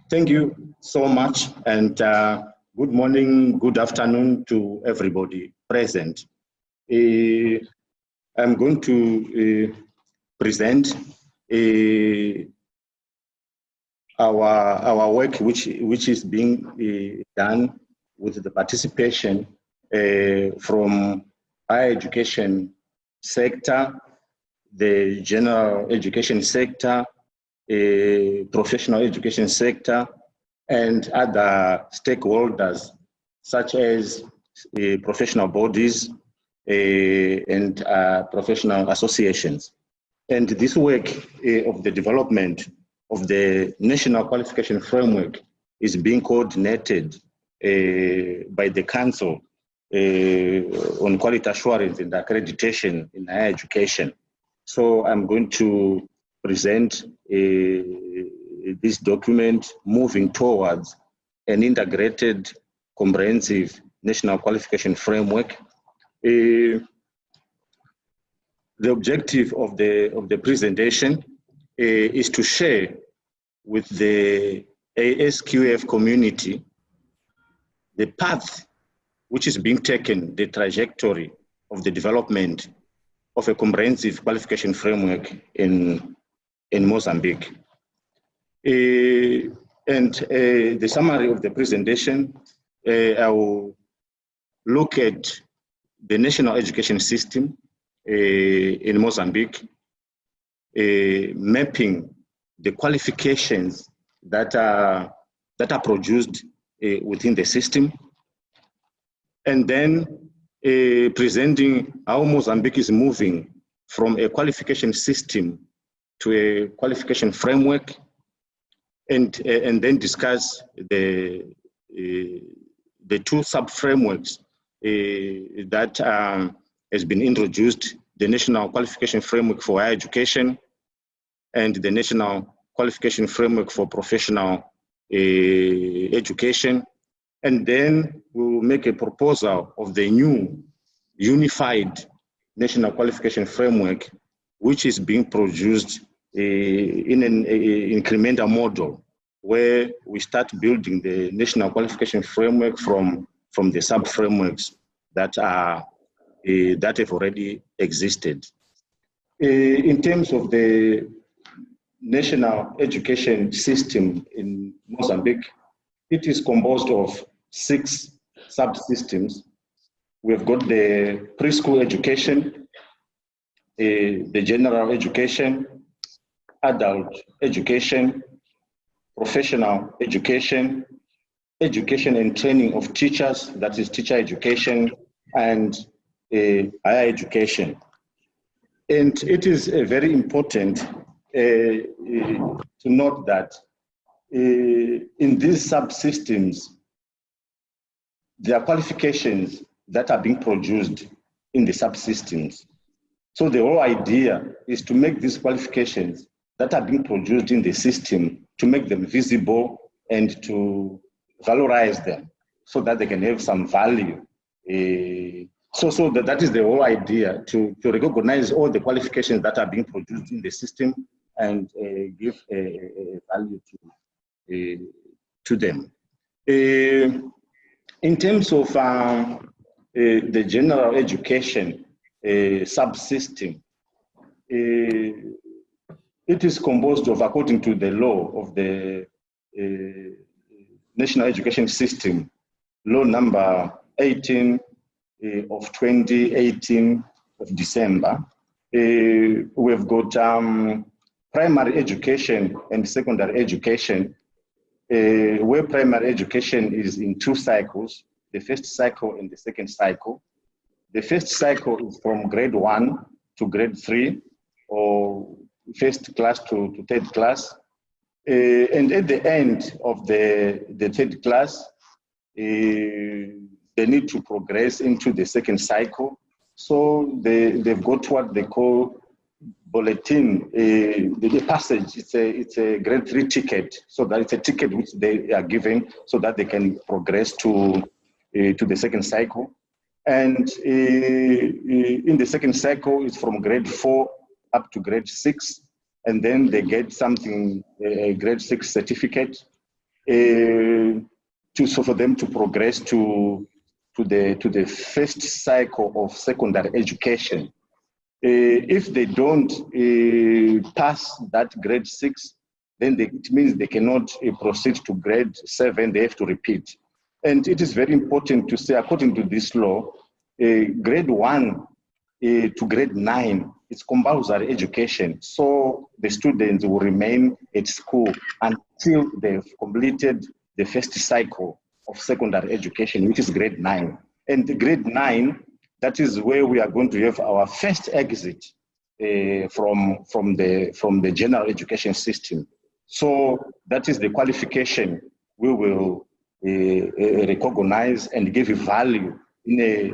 Thank you so much, and good morning, good afternoon to everybody present. I'm going to present our work, which is being done with the participation from higher education sector, the general education sector, professional education sector, and other stakeholders such as professional bodies and professional associations. And this work of the development of the National Qualification Framework is being coordinated by the Council on Quality Assurance and Accreditation in Higher Education. So I'm going to present this document moving towards an integrated, comprehensive national qualification framework. The objective of the presentation is to share with the ACQF community the path which is being taken, the trajectory of the development of a comprehensive qualification framework in Mozambique. And the summary of the presentation, I will look at the national education system in Mozambique, mapping the qualifications that are produced within the system, and then presenting how Mozambique is moving from a qualification system to a qualification framework, and then discuss the two sub-frameworks that has been introduced, the National Qualification Framework for Higher Education and the National Qualification Framework for Professional Education. And then we will make a proposal of the new unified National Qualification Framework, which is being produced in an incremental model, where we start building the National Qualification Framework from the sub-frameworks that have already existed. In terms of the national education system in Mozambique, it is composed of 6 subsystems. We've got the preschool education, the general education, adult education, professional education, education and training of teachers, that is teacher education, and higher education. And it is very important to note that in these subsystems, there are qualifications that are being produced in the subsystems. So the whole idea is to make these qualifications that are being produced in the system, to make them visible and to valorize them so that they can have some value. So that is the whole idea, to recognize all the qualifications that are being produced in the system and give a value to them. In terms of the general education subsystem, it is composed of, according to the law of the National Education System, law number 18 of 2018 of December. We've got primary education and secondary education, where primary education is in 2 cycles, the first cycle and the second cycle. The first cycle is from grade 1 to grade 3, or first class to 3rd class. And at the end of the 3rd class, they need to progress into the second cycle. So they've got what they call bulletin, the passage. It's a grade 3 ticket, so that it's a ticket which they are given so that they can progress to the second cycle. And in the second cycle, it's from grade 4 up to grade 6, and then they get something, a grade 6 certificate. so for them to progress to the first cycle of secondary education. If they don't pass that grade 6, then it means they cannot proceed to grade 7, they have to repeat. And it is very important to say, according to this law, grade 1 to grade 9, it's compulsory education. So the students will remain at school until they've completed the first cycle of secondary education, which is grade 9. And grade 9, that is where we are going to have our first exit from the general education system. So that is the qualification we will recognize and give value in a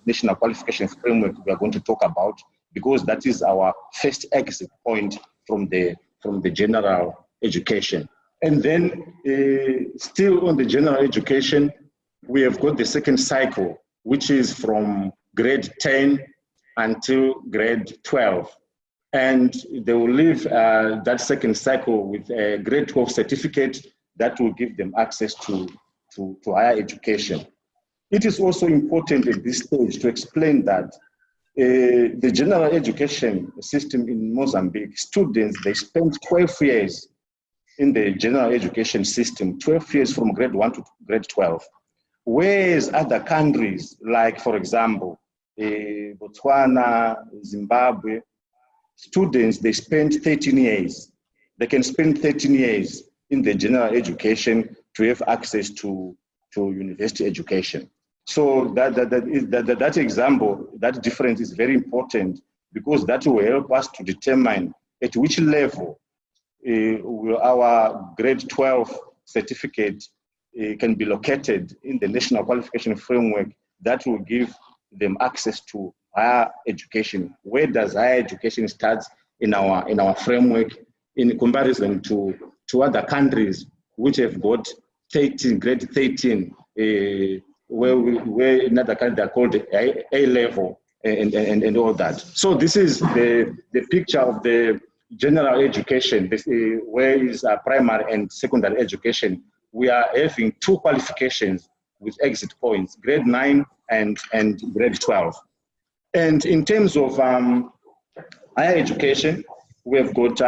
national qualification framework we are going to talk about, because that is our first exit point from the general education. And then still on the general education, we have got the second cycle, which is from grade 10 until grade 12. And they will leave that second cycle with a grade 12 certificate that will give them access to higher education. It is also important at this stage to explain that the general education system in Mozambique, students, they spend 12 years in the general education system, 12 years from grade 1 to grade 12. Whereas other countries, like for example, Botswana, Zimbabwe, students, they spend 13 years. They can spend 13 years in the general education to have access to university education. So that example, that difference is very important, because that will help us to determine at which level will our grade 12 certificate can be located in the national qualification framework that will give them access to higher education. Where does higher education start in our framework in comparison to other countries which have got 13, grade 13, where in other countries they are called A level and all that. So this is the picture of the general education, where is primary and secondary education. We are having 2 qualifications with exit points, grade 9 and grade 12. And in terms of higher education, we have got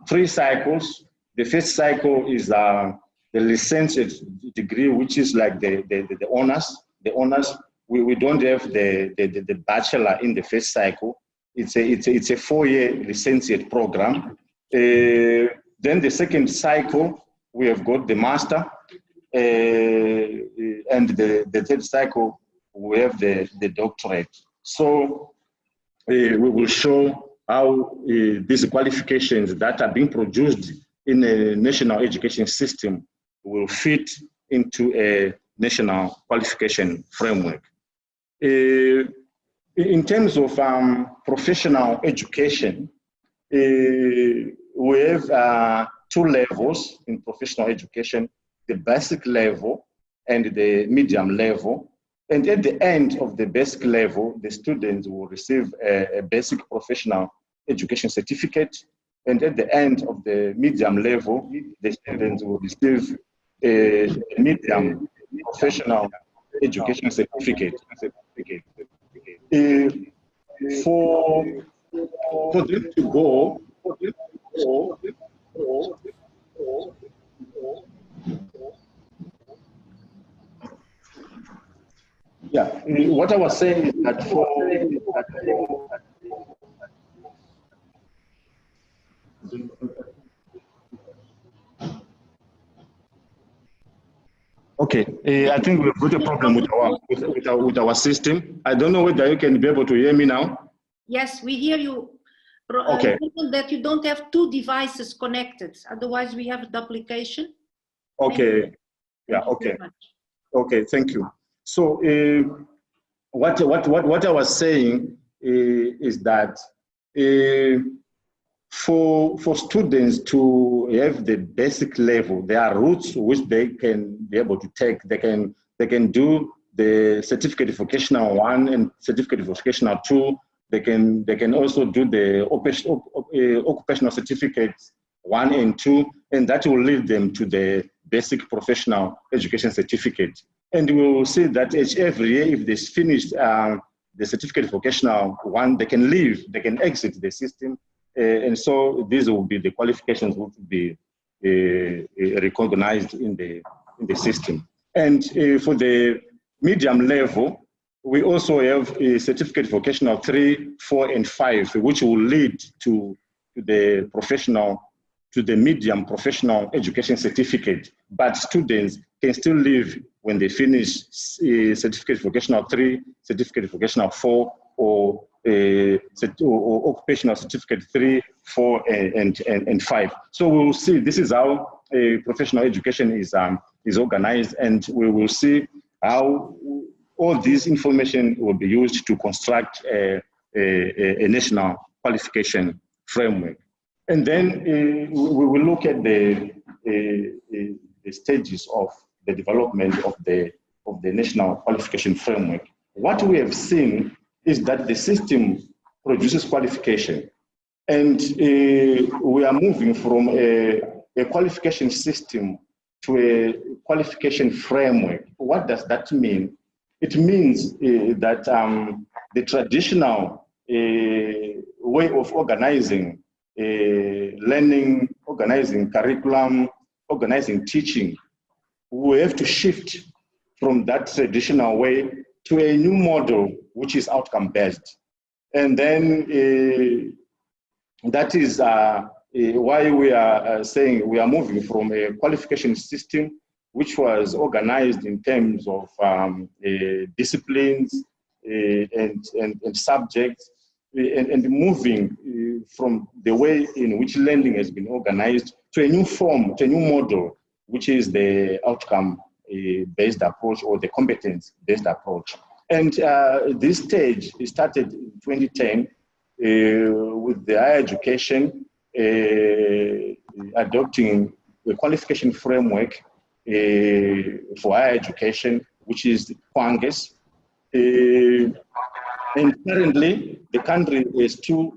3 cycles. The first cycle is the licentiate degree, which is like the honors. The honors, we don't have the bachelor in the first cycle. It's a 4-year licentiate program. Then the second cycle, we have got the master, and the third cycle, we have the doctorate. So we will show how these qualifications that are being produced in a national education system will fit into a national qualification framework. In terms of professional education, we have 2 levels in professional education, the basic level and the medium level. And at the end of the basic level, the students will receive a basic professional education certificate. And at the end of the medium level, the students will receive a medium professional education certificate. For them to go, yeah, what I was saying is that okay, I think we've got a problem with our system. I don't know whether you can be able to hear me now. Yes, we hear you. Okay. That you don't have 2 devices connected, otherwise we have a duplication. Okay. Yeah. Okay. Okay. Thank you. So what I was saying is that for students to have the basic level, there are routes which they can be able to take. They can do the certificate vocational 1 and certificate vocational 2. They can also do the occupational certificates 1 and 2, and that will lead them to the basic professional education certificate. And we will see that every year, if they finish the certificate vocational one, they can leave, they can exit the system. And so these will be the qualifications which will be recognized in the system. And for the medium level, we also have a certificate vocational 3, 4, and 5, which will lead to the professional, to the medium professional education certificate. But students can still leave when they finish certificate vocational 3, certificate vocational 4, or occupational certificate 3, 4, and 5. So we will see this is how professional education is organized, and we will see how all this information will be used to construct a national qualification framework. And then we will look at the stages of the development of the national qualification framework. What we have seen is that the system produces qualification, and we are moving from a qualification system to a qualification framework. What does that mean? It means that the traditional way of organizing learning, organizing curriculum, organizing teaching, we have to shift from that traditional way to a new model which is outcome-based. And then that is why we are saying we are moving from a qualification system which was organized in terms of disciplines and subjects, and moving from the way in which learning has been organized to a new form, to a new model, which is the outcome-based approach or the competence-based approach. And this stage started in 2010 with the higher education adopting the qualification framework for higher education, which is QUANGES. And currently, the country has 2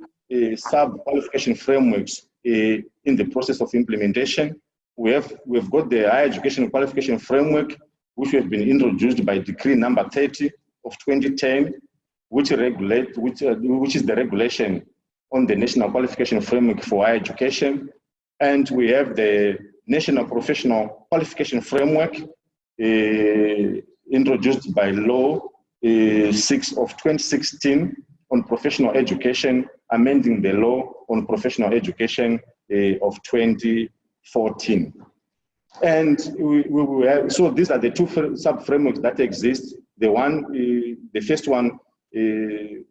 sub-qualification frameworks in the process of implementation. We've got the higher education qualification framework, which has been introduced by decree number 30 of 2010, which is the regulation on the national qualification framework for higher education. And we have the national professional qualification framework introduced by law 6 of 2016 on professional education, amending the law on professional education of 2014. And so these are the 2 sub-frameworks that exist. The first one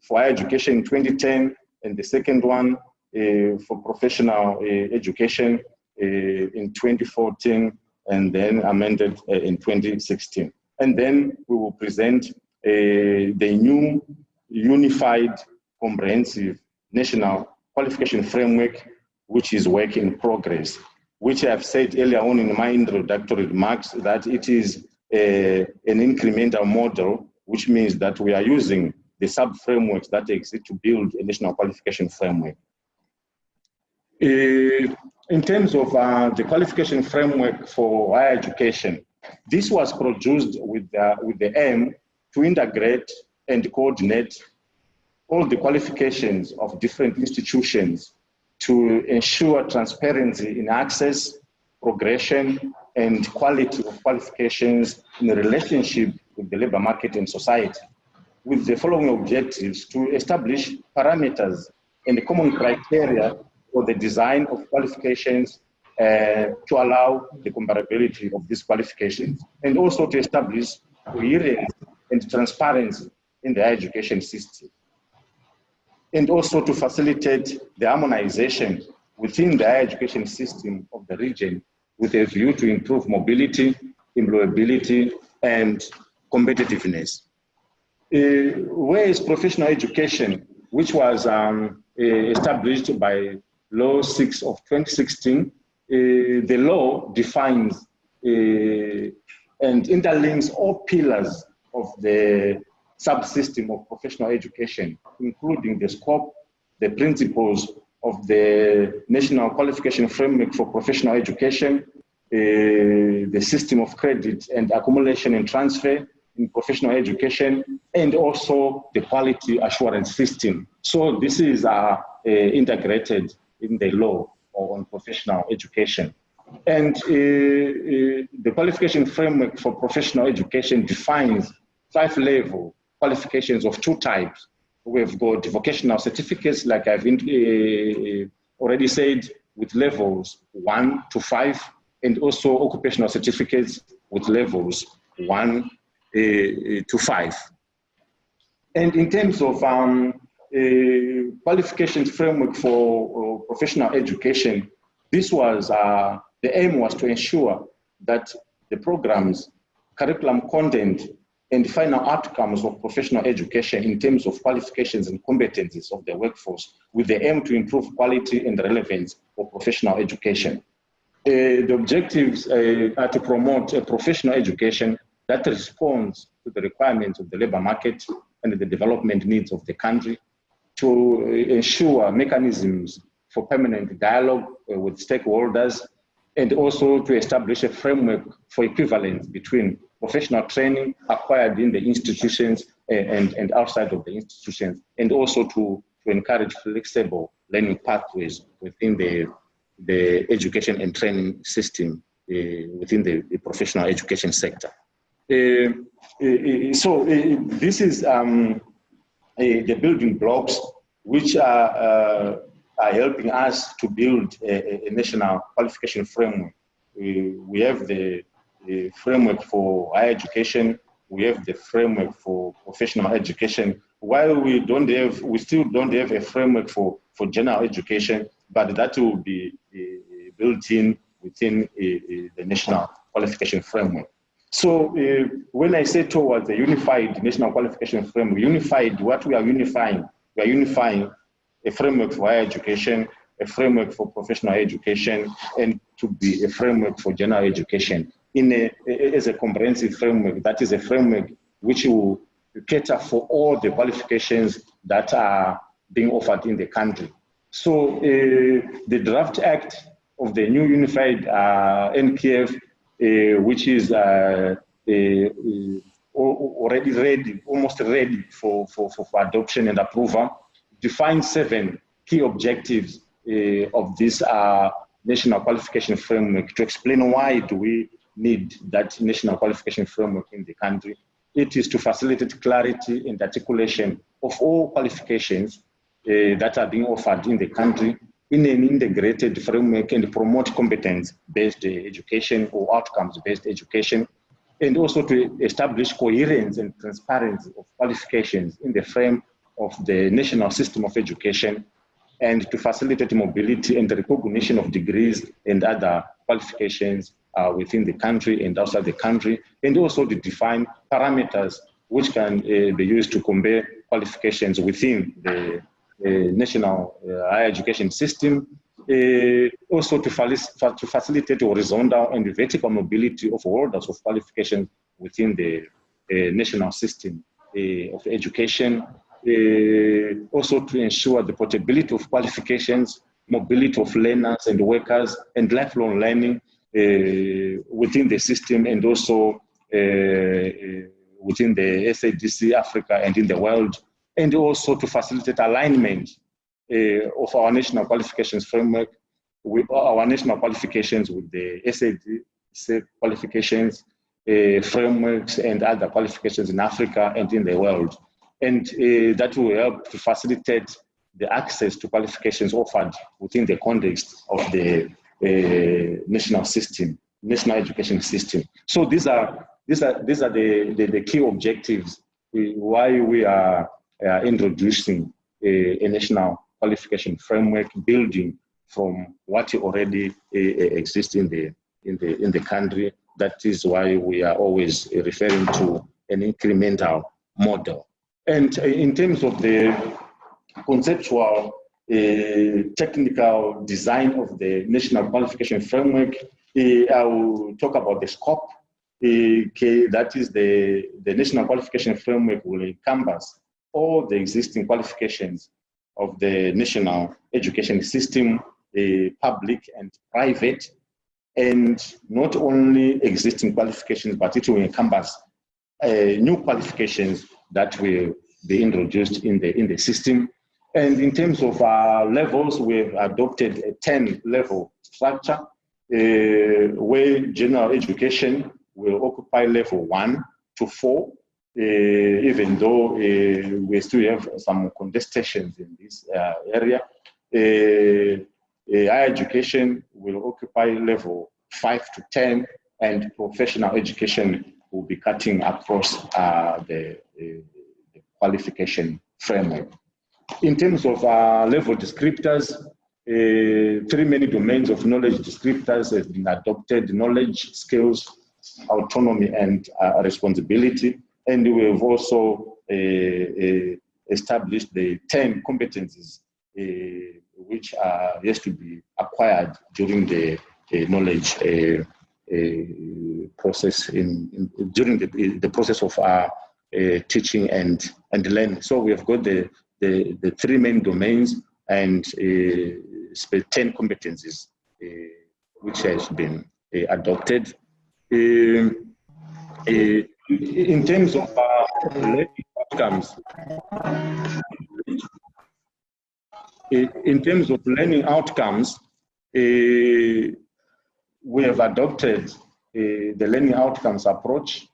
for higher education in 2010, and the second one for professional education in 2014, and then amended in 2016. And then we will present the new unified comprehensive national qualification framework, which is work in progress, which I have said earlier on in my introductory remarks that it is an incremental model, which means that we are using the sub-frameworks that exist to build a national qualification framework. In terms of the qualification framework for higher education, this was produced with the aim to integrate and coordinate all the qualifications of different institutions to ensure transparency in access, progression, and quality of qualifications in a relationship with the labor market and society, with the following objectives: to establish parameters and common criteria for the design of qualifications to allow the comparability of these qualifications, and also to establish coherence and transparency in the higher education system, and also to facilitate the harmonization within the higher education system of the region with a view to improve mobility, employability, and competitiveness. Whereas professional education, which was established by Law 6 of 2016, the law defines and interlinks all pillars of the subsystem of professional education, including the scope, the principles of the National Qualification Framework for Professional Education, the system of credit and accumulation and transfer in professional education, and also the quality assurance system. So this is integrated in the law on professional education. And the qualification framework for professional education defines 5-level qualifications of 2 types. We've got vocational certificates, like I've already said, with levels 1 to 5, and also occupational certificates with levels 1 to 5. And in terms of qualifications framework for professional education, this was, the aim was to ensure that the programs, curriculum content, and final outcomes of professional education in terms of qualifications and competencies of the workforce, with the aim to improve quality and relevance of professional education. The objectives are to promote a professional education that responds to the requirements of the labor market and the development needs of the country, to ensure mechanisms for permanent dialogue with stakeholders, and also to establish a framework for equivalence between professional training acquired in the institutions and outside of the institutions, and also to encourage flexible learning pathways within the education and training system within the professional education sector. So this is the building blocks which are helping us to build a national qualification framework. We have the framework for higher education, we have the framework for professional education. While we still don't have a framework for general education, but that will be built in within the national qualification framework. So when I say towards the unified national qualification framework, unified, what we are unifying? We are unifying a framework for higher education, a framework for professional education, and to be a framework for general education as a comprehensive framework. That is a framework which will cater for all the qualifications that are being offered in the country. So the draft act of the new unified NQF, which is already ready, almost ready for adoption and approval, defines 7 key objectives of this national qualification framework. To explain why do we need that national qualification framework in the country, it is to facilitate clarity and articulation of all qualifications that are being offered in the country in an integrated framework, and promote competence-based education or outcomes-based education, and also to establish coherence and transparency of qualifications in the frame of the national system of education, and to facilitate mobility and recognition of degrees and other qualifications within the country and outside the country, and also to define parameters which can be used to compare qualifications within the national higher education system, also to facilitate horizontal and vertical mobility of holders of qualifications within the national system of education, also to ensure the portability of qualifications, mobility of learners and workers, and lifelong learning within the system, and also within the SADC Africa and in the world, and also to facilitate alignment of our national qualifications framework with our national qualifications with the SADC qualifications frameworks and other qualifications in Africa and in the world. And that will help to facilitate the access to qualifications offered within the context of the national system, national education system. So these are the key objectives why we are introducing a national qualification framework, building from what already exists in the country. That is why we are always referring to an incremental model. And in terms of the conceptual technical design of the national qualification framework, I will talk about the scope. That is the national qualification framework will encompass all the existing qualifications of the national education system, public and private, and not only existing qualifications, but it will encompass new qualifications that will be introduced in the system. And in terms of levels, we've adopted a 10-level structure where general education will occupy level 1 to 4, even though we still have some contestations in this area. Higher education will occupy level 5 to 10, and professional education will be cutting across the qualification framework. In terms of level descriptors, 3 main domains of knowledge descriptors have been adopted: knowledge, skills, autonomy, and responsibility. And we have also established the 10 competencies which has to be acquired during the knowledge process during the process of teaching and learning. So we have got the 3 main domains and 10 competencies which has been adopted. In terms of learning outcomes, we have adopted the learning outcomes approach.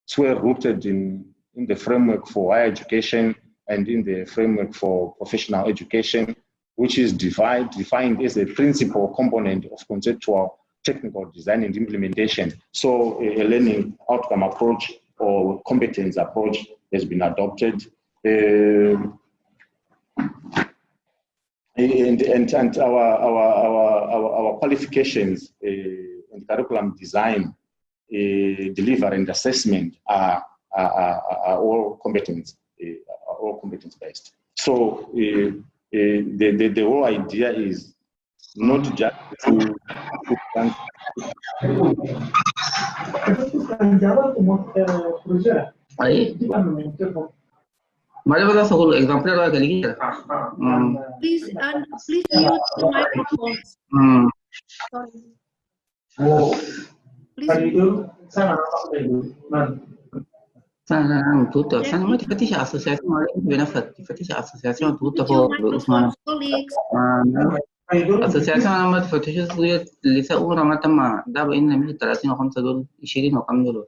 It's well rooted in the framework for higher education and in the framework for professional education, which is defined as a principal component of conceptual technical design and implementation. So a learning outcome approach or competence approach has been adopted. And our qualifications and curriculum design, delivery and assessment are all competence based. So the whole idea is not just to Please mute the microphones. Please colleagues. Associazione عملت فتشت لسه أول ما تم ده بقينا 135 دول يشيلين وكم دول.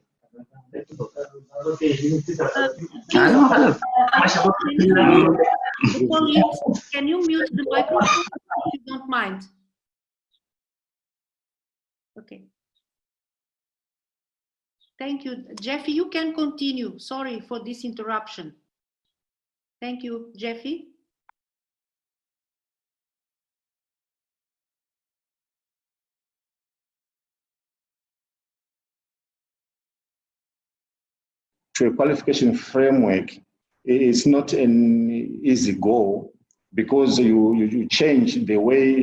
Colleagues, can you mute the microphone if you don't mind? Okay. Thank you. Jeffy, you can continue. Sorry for this interruption. Thank you, Jeffy. To a qualification framework, it's not an easy goal, because you change the way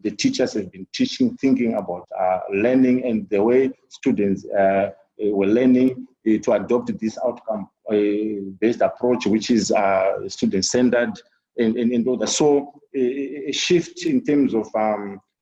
the teachers have been teaching, thinking about learning, and the way students were learning to adopt this outcome-based approach, which is student-centered and all that. So a shift in terms of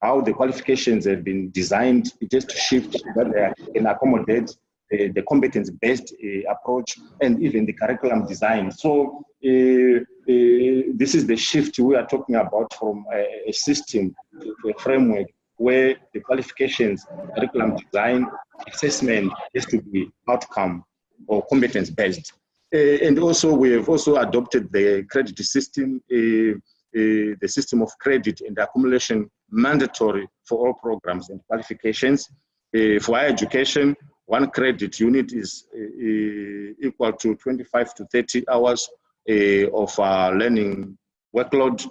how the qualifications have been designed, it has to shift so that they can accommodate the competence-based approach and even the curriculum design. So this is the shift we are talking about from a system to a framework where the qualifications, curriculum design, assessment has to be outcome or competence-based. And also we have also adopted the credit system, the system of credit and accumulation mandatory for all programs and qualifications. For higher education, 1 credit unit is equal to 25 to 30 hours of learning workload.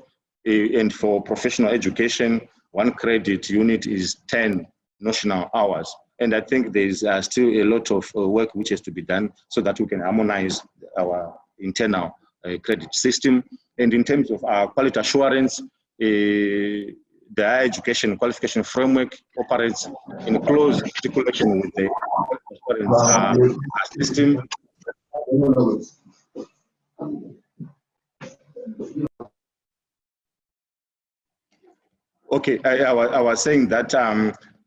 And for professional education, 1 credit unit is 10 notional hours. And I think there is still a lot of work which has to be done so that we can harmonize our internal credit system. And in terms of our quality assurance, the higher education qualification framework operates in close articulation with the system. Okay, I was saying that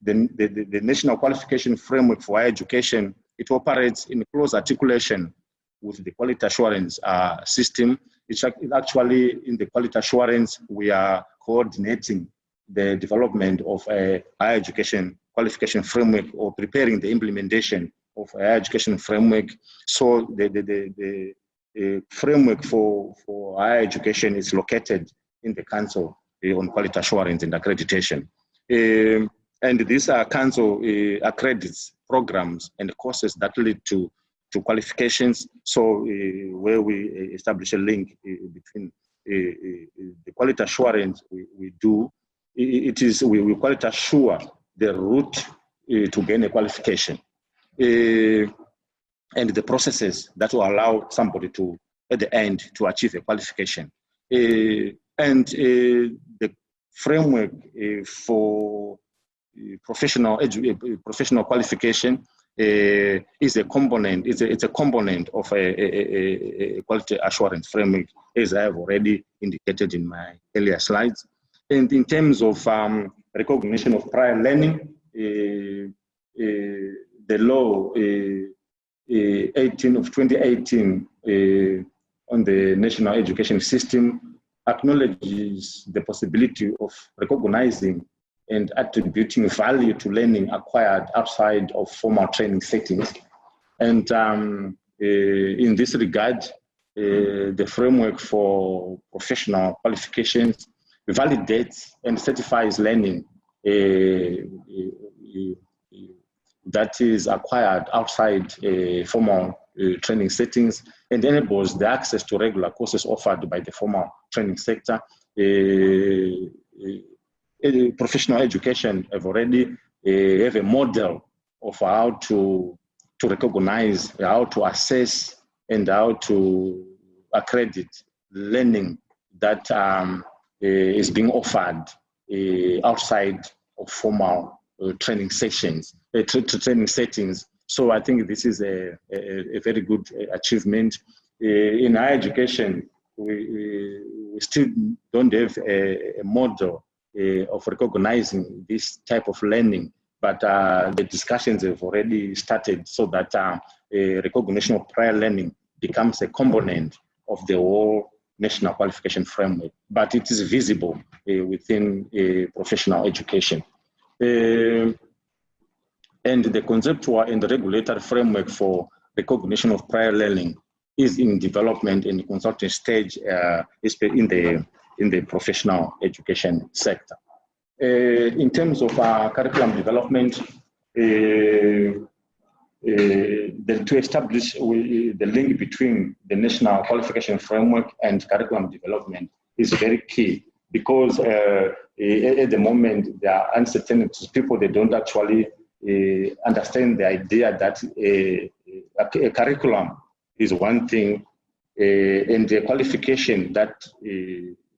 the National Qualification Framework for Higher Education, it operates in close articulation with the quality assurance system. It's actually in the quality assurance, we are coordinating the development of a higher education qualification framework or preparing the implementation of a higher education framework. So the framework for higher education is located in the Council on Quality Assurance and Accreditation. And this council accredits programs and courses that lead to qualifications. So where we establish a link between the quality assurance we do, we quality assure the route to gain a qualification and the processes that will allow somebody to, at the end, to achieve a qualification. And the framework for professional qualification is a component. It's a component of a quality assurance framework, as I have already indicated in my earlier slides. And in terms of recognition of prior learning, the law 18 of 2018 on the national education system acknowledges the possibility of recognizing and attributing value to learning acquired outside of formal training settings. And in this regard, the framework for professional qualifications validates and certifies learning that is acquired outside formal training settings and enables the access to regular courses offered by the formal training sector. Professional education have already have a model of how to recognize, how to assess, and how to accredit learning that is being offered outside of formal training sessions, training settings. So I think this is a very good achievement. In higher education, we still don't have a model of recognizing this type of learning, but the discussions have already started so that recognition of prior learning becomes a component of the whole national qualification framework, but it is visible within professional education. And the conceptual and the regulatory framework for recognition of prior learning is in development and consulting stage in the professional education sector. In terms of curriculum development, to establish the link between the national qualification framework and curriculum development is very key, because at the moment there are uncertainties. People, they don't actually understand the idea that a curriculum is one thing, and the qualification that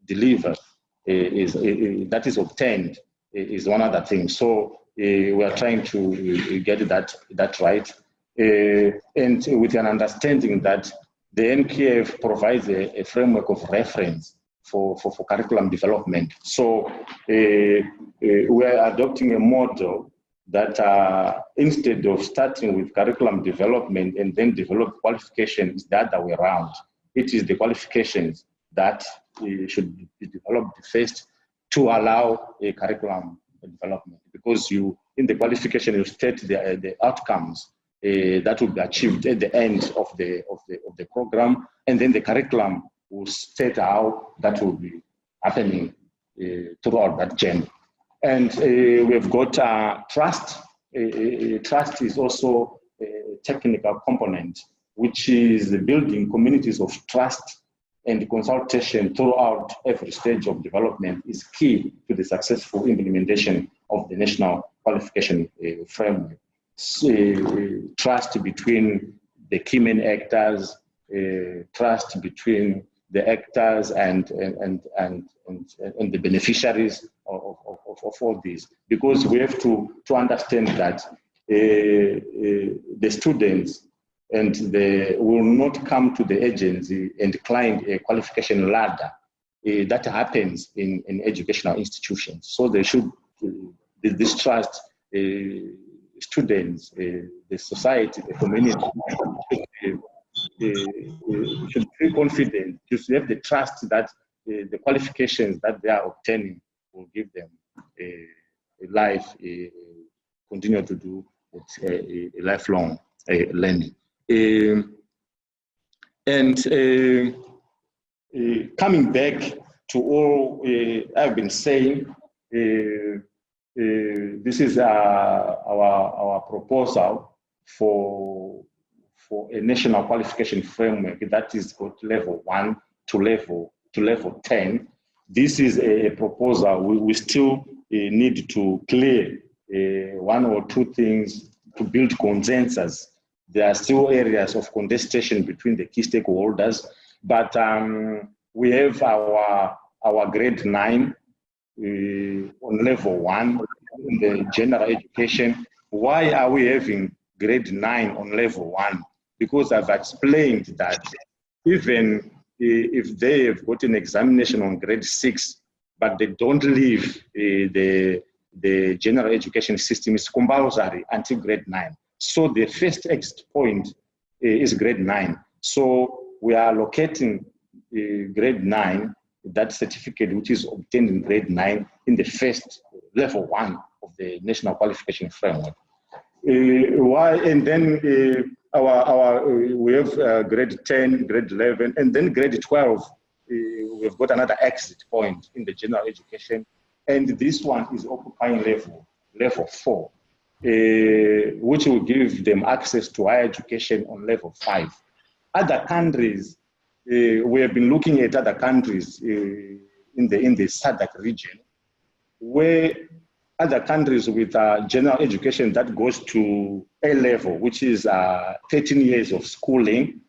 delivered that is obtained is one other thing. So we are trying to get that right, and with an understanding that the NQF provides a framework of reference for curriculum development. So we are adopting a model that instead of starting with curriculum development and then develop qualifications, the other way around. It is the qualifications that should be developed first to allow a curriculum development, because in the qualification you state the outcomes that will be achieved at the end of the program, and then the curriculum will state how that will be happening throughout that journey. And we've got trust. Trust is also a technical component, which is building communities of trust, and consultation throughout every stage of development is key to the successful implementation of the national qualification framework. Trust between the key main actors, trust between the actors and the beneficiaries of all these, because we have to understand that the students and they will not come to the agency and climb a qualification ladder that happens in educational institutions. So they should, this trust students, the society, the community should feel confident, to have the trust that the qualifications that they are obtaining will give them a life, continue to do a lifelong learning. Coming back to all I've been saying, this is our proposal for a national qualification framework that is got level 1 to level 10. This is a proposal. We still need to clear one or two things to build consensus. There are still areas of contestation between the key stakeholders, but we have our grade 9 on level 1 in the general education. Why are we having grade 9 on level 1? Because I've explained that even if they have got an examination on grade 6, but they don't leave the general education system, is compulsory until grade 9. So the first exit point is grade 9. So we are allocating grade 9, that certificate which is obtained in grade 9, in the first level 1 of the national qualification framework. And then we have grade 10, grade 11, and then grade 12. We've got another exit point in the general education, and this one is occupying level 4, which will give them access to higher education on level 5. Other countries, we have been looking at other countries in the SADC region, where other countries with general education that goes to A level, which is 13 years of schooling,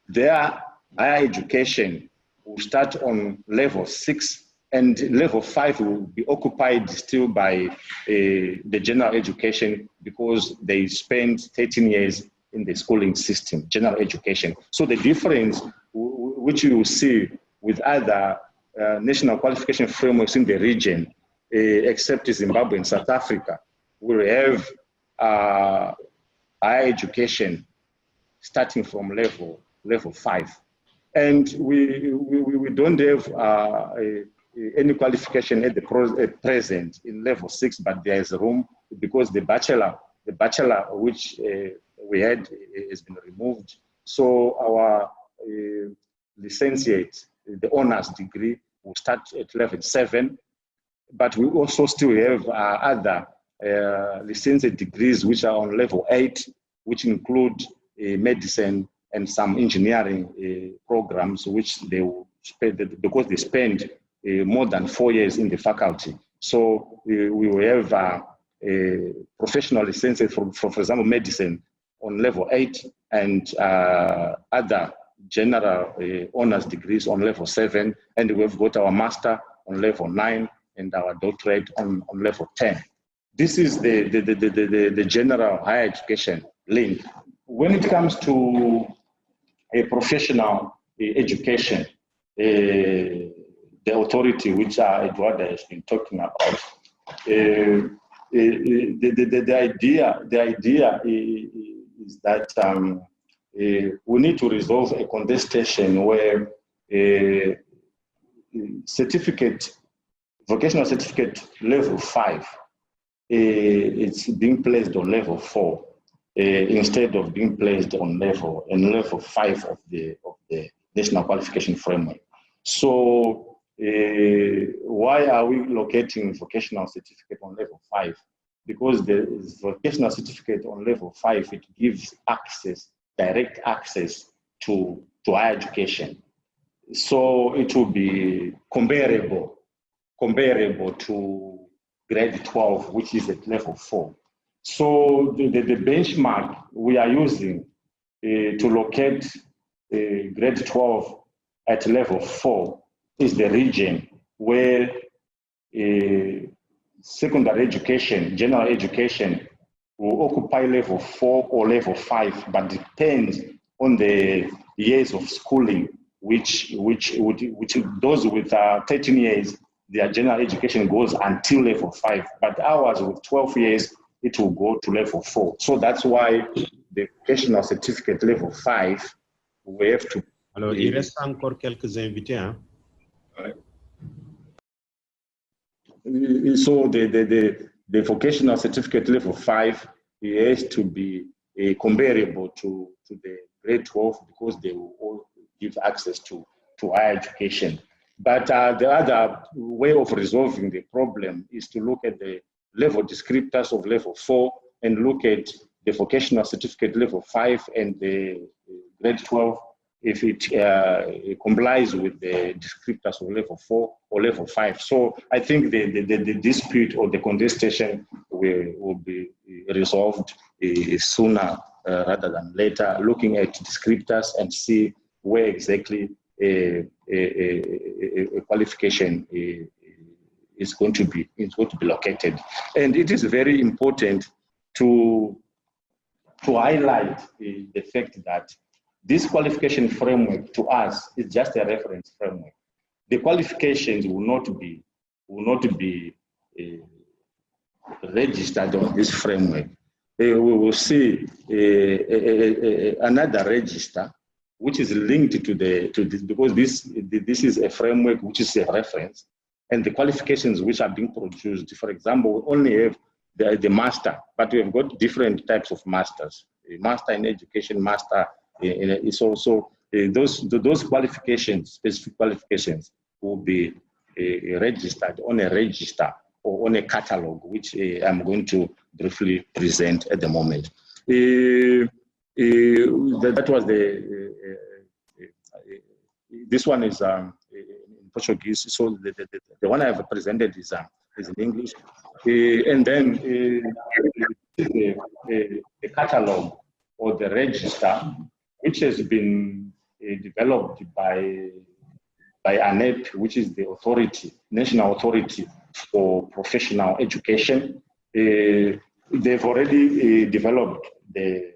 their higher education will start on level 6, and level 5 will be occupied still by the general education, because they spend 13 years in the schooling system, general education. So the difference which you will see with other national qualification frameworks in the region, except Zimbabwe and South Africa, we have higher education starting from level 5. And we don't have any qualification at the present in level 6, but there is room, because the bachelor which we had has been removed. So our licentiate, the honors degree, will start at level 7. But we also still have other licentiate degrees which are on level 8, which include medicine and some engineering programs, which they will spend, because they spend more than 4 years in the faculty. So we will have a professional licentiate, for example, medicine on level 8, and other general honors degrees on level 7, and we've got our master on level 9 and our doctorate on level 10. This is the general higher education link. When it comes to a professional education, the authority which Eduardo has been talking about, the idea is that we need to resolve a contestation where vocational certificate level 5, it's being placed on level 4 instead of being placed on level 5 of the national qualification framework. So why are we locating vocational certificate on level 5? Because the vocational certificate on level 5, it gives access, direct access to higher education. So it will be comparable to grade 12, which is at level 4. So the benchmark we are using to locate grade 12 at level 4 is the region where secondary education, general education, will occupy level 4 or level 5, but depends on the years of schooling, which those with 13 years, their general education goes until level 5, but ours with 12 years, it will go to level 4. So that's why the vocational certificate level 5, we have to. Alors, il reste encore quelques invités. Hein? So the vocational certificate level 5, it has to be comparable to the grade 12 because they will all give access to higher education. But the other way of resolving the problem is to look at the level descriptors of level 4 and look at the vocational certificate level 5 and the grade 12 if it complies with the descriptors of level 4 or level 5. So I think the dispute or the contestation will be resolved sooner rather than later, looking at descriptors and see where exactly a qualification is going to be located. And it is very important to highlight the fact that this qualification framework to us is just a reference framework. The qualifications will not be registered on this framework. We will see another register which is linked to this, because this is a framework which is a reference, and the qualifications which are being produced. For example, we only have the master, but we have got different types of masters. A master in education, master. It's also those qualifications, specific qualifications, will be registered on a register or on a catalog, which I'm going to briefly present at the moment. That was this one is in Portuguese, so the one I have presented is in English, and then the catalog or the register, which has been developed by ANEP, which is the authority, national authority for professional education. They've already developed the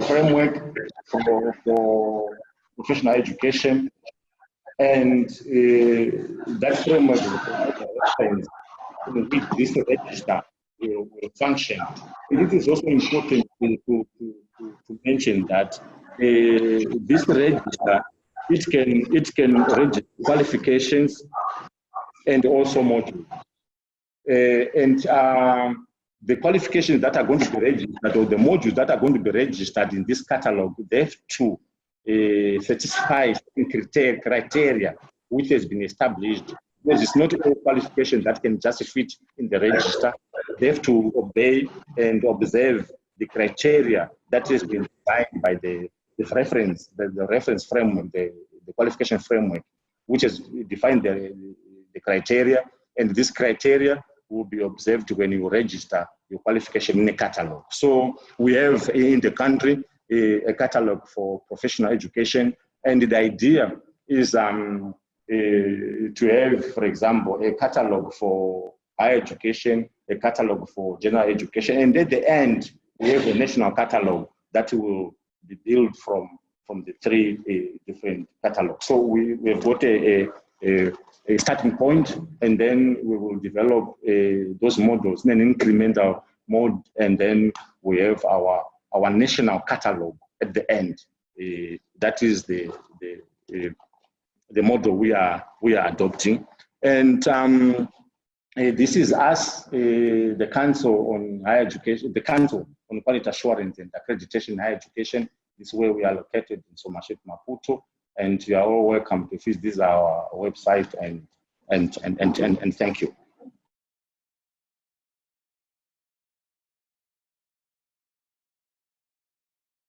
framework for professional education, and that framework will with this register will function. It is also important to mention that this register, it can register qualifications and also modules. The qualifications that are going to be registered, or the modules that are going to be registered in this catalog, they have to satisfy criteria which has been established. Because it's not all qualification that can just fit in the register. They have to obey and observe the criteria that has been defined by the reference framework, the qualification framework, which has defined the criteria, and this criteria will be observed when you register your qualification in a catalog. So we have in the country a catalog for professional education, and the idea is to have, for example, a catalog for higher education, a catalog for general education, and at the end we have a national catalog that will be built from the three different catalogs. So we have got a starting point, and then we will develop those models, an incremental mode, and then we have our national catalog at the end. That is the model we are adopting, and this is us, the Council on Higher Education, the Council on Quality Assurance and Accreditation in Higher Education. This is where we are located in Somaship, Maputo, and you are all welcome to visit. This is our website, and thank you.